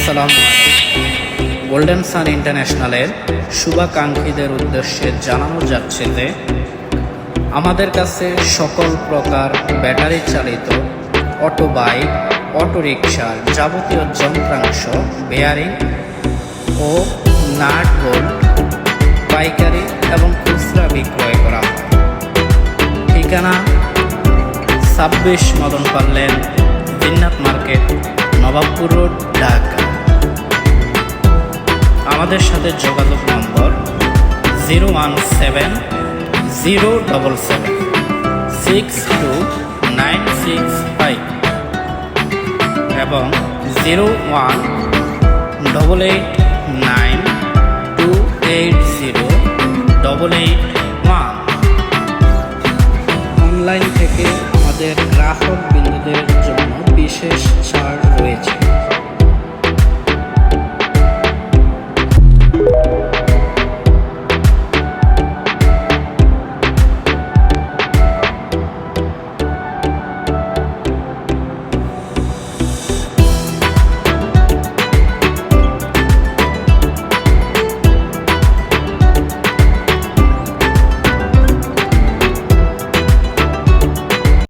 আসসালামু আলাইকুম। গোল্ডেন সান ইন্টারন্যাশনালের শুভাকাঙ্ক্ষীদের উদ্দেশ্যে জানানো যাচ্ছে যে আমাদের কাছে সকল প্রকার ব্যাটারি চালিত অটো বাইক, অটোরিকশার যাবতীয় যন্ত্রাংশ, বেয়ারিং ও নাট বোল্ট পাইকারি এবং খুচরা বিক্রয় করা হয়। ঠিকানা 26 মদন পাল্লেন, জিন্নাত মার্কেট, নবাবপুর রোড, ঢাকা। আমাদের সাথে যোগাযোগ নম্বর 01777629665 এবং 0188928088